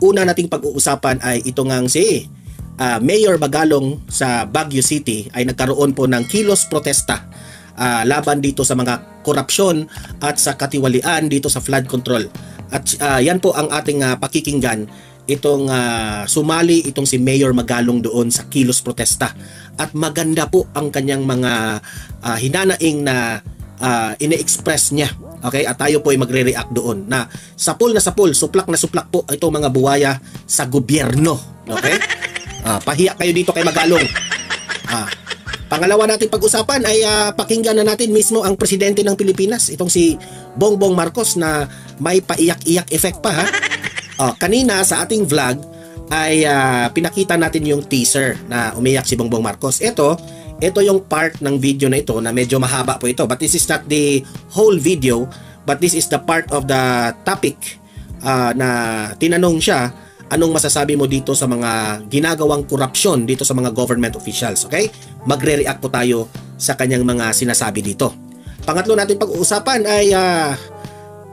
una nating pag-uusapan ay ito ngang si Mayor Magalong sa Baguio City ay nagkaroon po ng kilos protesta laban dito sa mga korupsyon at sa katiwalian dito sa flood control. At yan po ang ating pakikinggan, itong sumali itong si Mayor Magalong doon sa kilos protesta. At maganda po ang kanyang mga hinanaing na ine-express niya. Okay? At tayo po ay magre-react doon na sapul, suplak na suplak po itong mga buwaya sa gobyerno. Okay? Pahiya kayo dito kay Magalong. Pangalawa natin pag-usapan ay pakinggan na natin mismo ang presidente ng Pilipinas, itong si Bongbong Marcos, na may paiyak-iyak effect pa ha. Kanina sa ating vlog ay pinakita natin yung teaser na umiyak si Bongbong Marcos. Ito yung part ng video na ito na medyo mahaba po ito, but this is not the whole video, but this is the part of the topic na tinanong siya, anong masasabi mo dito sa mga ginagawang korupsyon dito sa mga government officials, okay? Magre-react po tayo sa kanyang mga sinasabi dito. Pangatlo natin pag-uusapan ay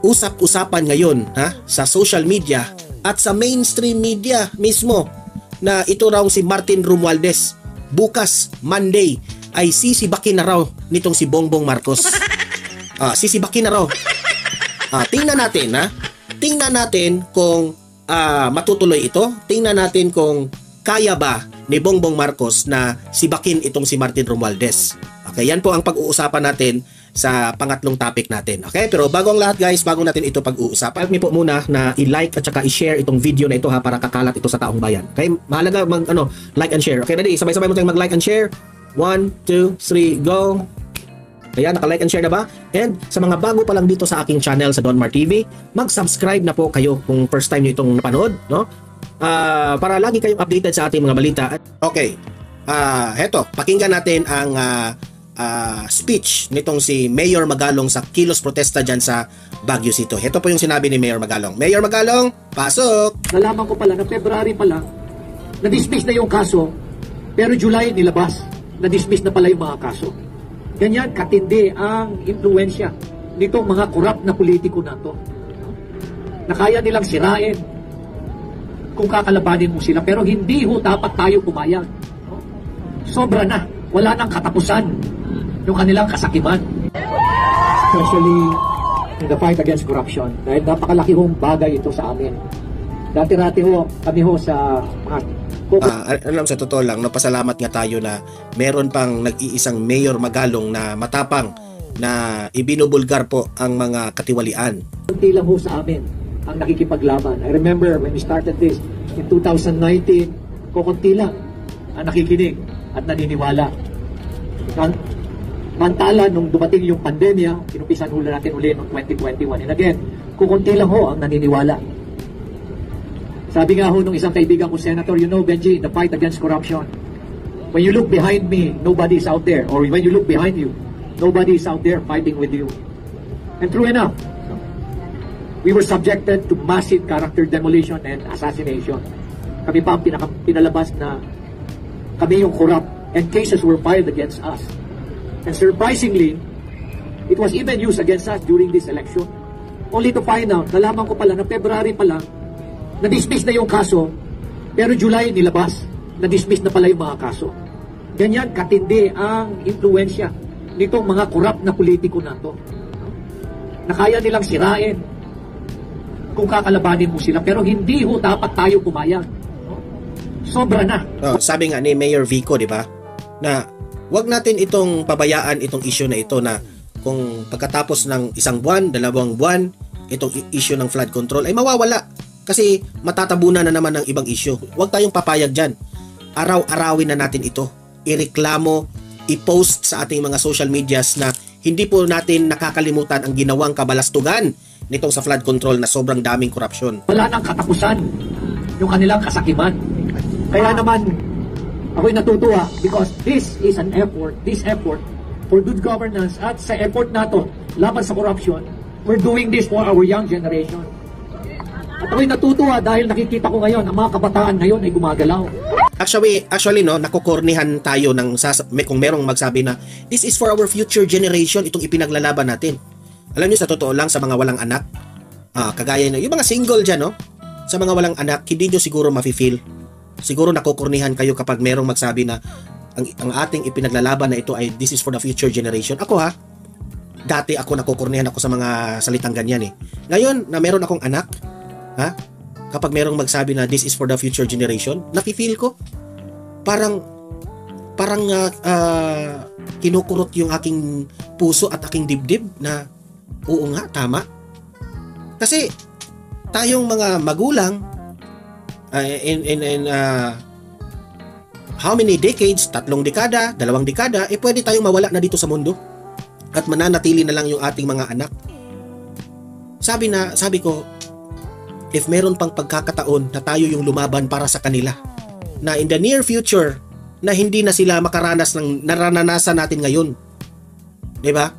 usap-usapan ngayon sa social media at sa mainstream media mismo na ito raw si Martin Romualdez bukas, Monday, ay sisibakin na raw nitong si Bongbong Marcos. Sisibakin na raw. Tingnan natin kung matutuloy ito. Tingnan natin kung kaya ba ni Bongbong Marcos na sibakin itong si Martin Romualdez. Okay, yan po ang pag-uusapan natin sa pangatlong topic natin. Okay, pero bago ang lahat guys, bago natin ito pag-uusapan, niyo po muna na i-like at saka i-share itong video na ito para kakalat ito sa taong bayan. Okay, mahalaga like and share. Okay, ready? Sabay-sabay mo tayong mag-like and share. 1, 2, 3, go! Kaya naka-like and share na ba? And sa mga bago pa lang dito sa aking channel sa Donmar TV, mag-subscribe na po kayo kung first time nyo itong napanood, no? Para lagi kayong updated sa ating mga balita. Okay, heto, pakinggan natin ang speech nitong si Mayor Magalong sa kilos protesta dyan sa Baguio City. Heto po yung sinabi ni Mayor Magalong. Mayor Magalong, pasok! Nalaman ko pala na February pa lang, na-dismiss na yung kaso, pero July nilabas, na-dismiss na pala yung mga kaso. Ganyan katindi ang impluensya nitong mga korap na politiko na to, na kaya nilang sirain kung kakalabanin mo sila, pero hindi ho dapat tayo pumayag. Sobra na, wala nang katapusan yung kanilang kasakiman, especially in the fight against corruption, dahil napakalaki hong bagay ito sa amin. Dati-rati ho kami ho sa mga alam, sa totoo lang, napasalamat nga tayo na meron pang nag-iisang Mayor Magalong na matapang na ibinubulgar po ang mga katiwalian. Kunti lang ho sa amin ang nakikipaglaban. I remember when we started this in 2019, kukunti lang ang nakikinig at naniniwala. Mantala nung dumating yung pandemya, pinupisan hula natin uli noong 2021. And again, kukunti lang ho ang naniniwala. Sabi nga ho nung isang kaibigan ko, Senator, you know, Benji, the fight against corruption, when you look behind me, nobody is out there. Or when you look behind you, nobody is out there fighting with you. And true enough, we were subjected to massive character demolition and assassination. Kami pa ang pinalabas na kami yung corrupt, and cases were filed against us. And surprisingly, it was even used against us during this election. Only to find out, nalaman ko pala na February pa lang, na-dismiss na yung kaso, pero July nilabas, na-dismiss na pala yung mga kaso. Ganyan katindi ang impluensya nitong mga korap na politiko na to, na kaya nilang sirain kung kakalabanin mo sila, pero hindi ho dapat tayo pumayag. Sobra na. Sabi nga ni Mayor Vico, di ba, na wag natin itong pabayaan itong issue na ito, na kung pagkatapos ng 1 buwan, 2 buwan, itong issue ng flood control ay mawawala. Kasi matatabunan na naman ng ibang issue. Huwag tayong papayag dyan. Araw-arawin na natin ito. Ireklamo, i-post sa ating mga social medias na hindi po natin nakakalimutan ang ginawang kabalastugan nitong sa flood control na sobrang daming korupsyon. Wala nang katapusan yung kanilang kasakiman. Kaya naman, ako'y natutuwa because this is an effort, for good governance, at sa effort nato laban sa corruption, we're doing this for our young generation. At ako'y natutuwa dahil nakikita ko ngayon ang mga kabataan ngayon ay gumagalaw. Actually no, nakukornihan tayo ng kung merong magsabi na this is for our future generation, itong ipinaglalaban natin. Alam niyo, sa totoo lang, sa mga walang anak, kagaya na yung mga single dyan, no? sa mga walang anak, hindi nyo siguro mafe-feel. Siguro nakukurnihan kayo kapag merong magsabi na ang ating ipinaglalaban na ito ay this is for the future generation. Ako ha, dati ako nakukurnihan ako sa mga salitang ganyan eh. Ngayon na meron akong anak, ha, kapag merong magsabi na this is for the future generation, nafe-feel ko parang kinukurot yung aking puso at aking dibdib na oo nga, tama. Kasi tayong mga magulang in how many decades, 3 dekada, 2 dekada, pwede tayong mawala na dito sa mundo at mananatili na lang yung ating mga anak. Sabi ko, if meron pang pagkakataon na tayo yung lumaban para sa kanila, na in the near future, na hindi na sila makaranas ng naranasan natin ngayon. Diba?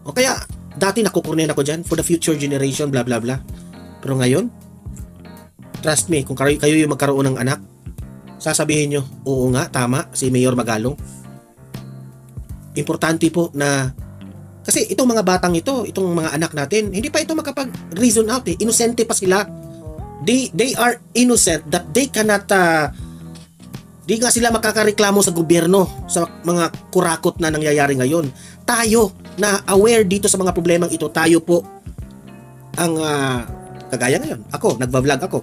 O kaya, dati nakukurnin ako dyan, for the future generation, blah blah blah. Pero ngayon, trust me, kung kayo yung magkaroon ng anak, sasabihin nyo, oo nga, tama, si Mayor Magalong. Importante po na, kasi itong mga batang ito, itong mga anak natin, hindi pa ito makapag-reason out eh. Inosente pa sila. They are innocent that they cannot, di nga sila makakareklamo sa gobyerno sa mga kurakot na nangyayari ngayon. Tayo na aware dito sa mga problemang ito, tayo po ang kagaya ngayon. Ako, nagbablog ako.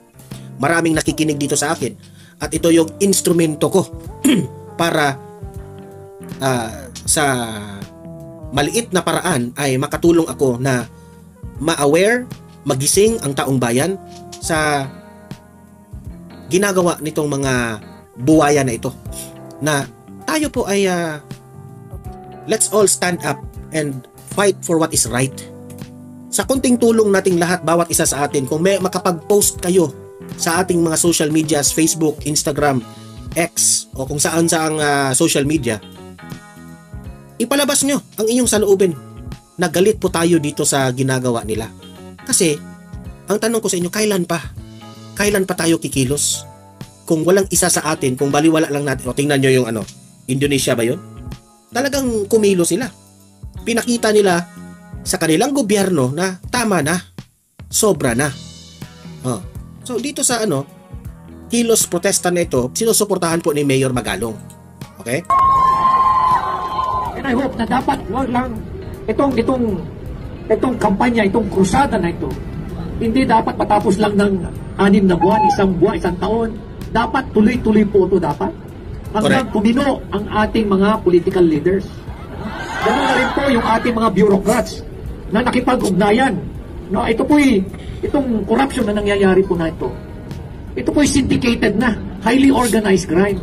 Maraming nakikinig dito sa akin. At ito yung instrumento ko para sa maliit na paraan ay makatulong ako na ma-aware, magising ang taong bayan sa ginagawa nitong mga buwaya na ito. Na tayo po ay let's all stand up and fight for what is right. Sa konting tulong nating lahat, bawat isa sa atin, kung may makapag-post kayo sa ating mga social medias, Facebook, Instagram, X, o kung saan saang social media, ipalabas nyo ang inyong saloobin na galit po tayo dito sa ginagawa nila. Kasi, ang tanong ko sa inyo, kailan pa tayo kikilos? Kung walang isa sa atin, kung baliwala lang natin, o tingnan nyo yung Indonesia ba yun? Talagang kumilo sila. Pinakita nila sa kanilang gobyerno na tama na, sobra na. So dito sa kilos protesta na ito, sinusuportahan po ni Mayor Magalong. Okay? And I hope na dapat wag lang itong kampanya, itong krusada na ito, hindi dapat matapos lang ng 6 na buwan, 1 buwan, 1 taon. Dapat tuloy-tuloy po ito dapat. Hanggang pumino ang ating mga political leaders. Ganun na rin po yung ating mga bureaucrats na nakipag-ugnayan. No, itong corruption na nangyayari po na ito. Ito po syndicated na, highly organized crime.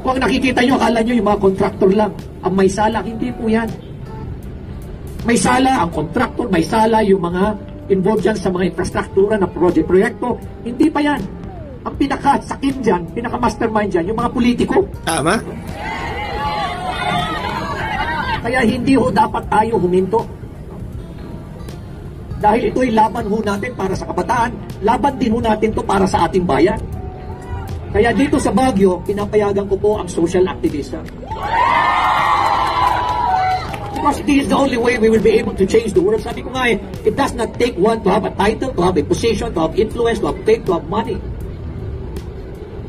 Kung nakikita nyo, akala nyo yung mga contractor lang ang may sala. Hindi po yan. May sala ang contractor, may sala yung mga involved dyan sa mga infrastruktura na proyekto. Hindi pa yan. Ang pinaka-sakin dyan, pinaka-mastermind dyan, yung mga politiko. Tama. Kaya hindi ho dapat tayo huminto. Dahil ito'y laban ho natin para sa kabataan, laban din ho natin to para sa ating bayan. Kaya dito sa Baguio, pinapayagan ko po ang social activism. Because this is the only way we will be able to change the world. Sabi ko nga it does not take one to have a title, to have a position, to have influence, to have fame, to have money.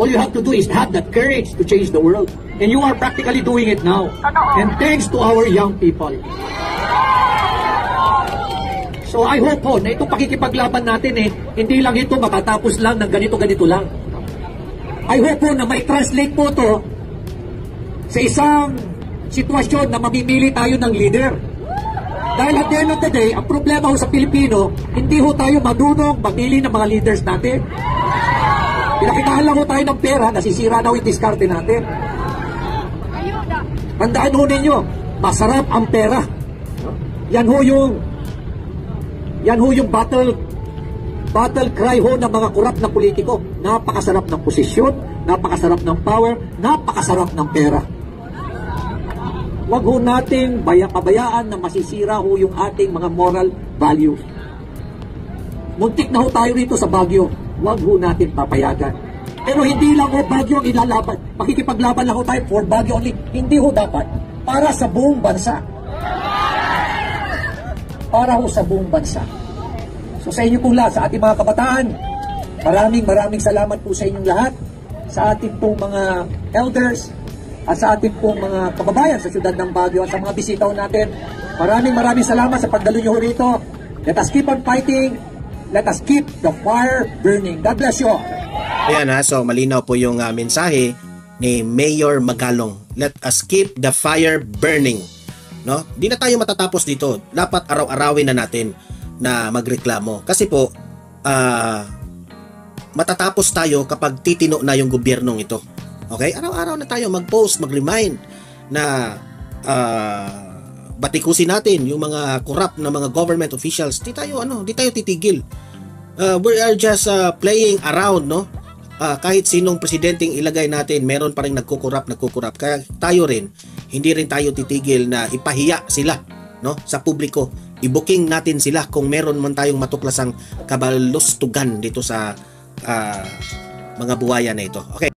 All you have to do is have that courage to change the world. And you are practically doing it now. And thanks to our young people. So I hope po na itong pakikipaglaban natin hindi lang ito matatapos lang ng ganito-ganito lang. I hope po na may translate po to sa isang sitwasyon na mamimili tayo ng leader. Dahil at the end of the day, ang problema ho sa Pilipino, hindi ho tayo marunong mamili ng mga leaders natin. Pinakitaan lang ho tayo ng pera, nasisira na ho yung diskarte natin. Tandaan ho ninyo, masarap ang pera. Yan ho yung battle cry ho ng mga korap na politiko. Napakasarap ng posisyon, napakasarap ng power, napakasarap ng pera. Huwag ho nating pabayaan na masisira ho yung ating mga moral values. Muntik na ho tayo rito sa Baguio. Huwag ho natin papayagan. Pero hindi lang ho Baguio ang ilalaban. Makikipaglaban lang ho tayo for Baguio only. Hindi ho dapat. Para sa buong bansa. Para ho sa buong bansa. So sa inyo pong lahat, sa ating mga kabataan, Maraming salamat po sa inyong lahat, sa ating pong mga elders, at sa ating pong mga kababayan sa siyudad ng Baguio at sa mga bisitaw natin. Maraming salamat sa pagdalo nyo rito. Let us keep on fighting. Let us keep the fire burning. God bless you all. Ayan ha, so malinaw po yung mensahe ni Mayor Magalong. Let us keep the fire burning. No? Di na tayo matatapos dito. Dapat araw-arawin na natin na magreklamo. Kasi po, matatapos tayo kapag titino na yung gobyernong ito. Okay? Araw-araw na tayo mag-post, mag-remind na batikusin natin yung mga corrupt na mga government officials. Di tayo titigil. We are just playing around, no? Kahit sinong presidenteng ilagay natin, meron pa rin nagkukurap. Kaya tayo rin, hindi rin tayo titigil na ipahiya sila, no, sa publiko. I-booking natin sila kung meron man tayong matuklasang kabalustugan dito sa mga buhaya na ito. Okay.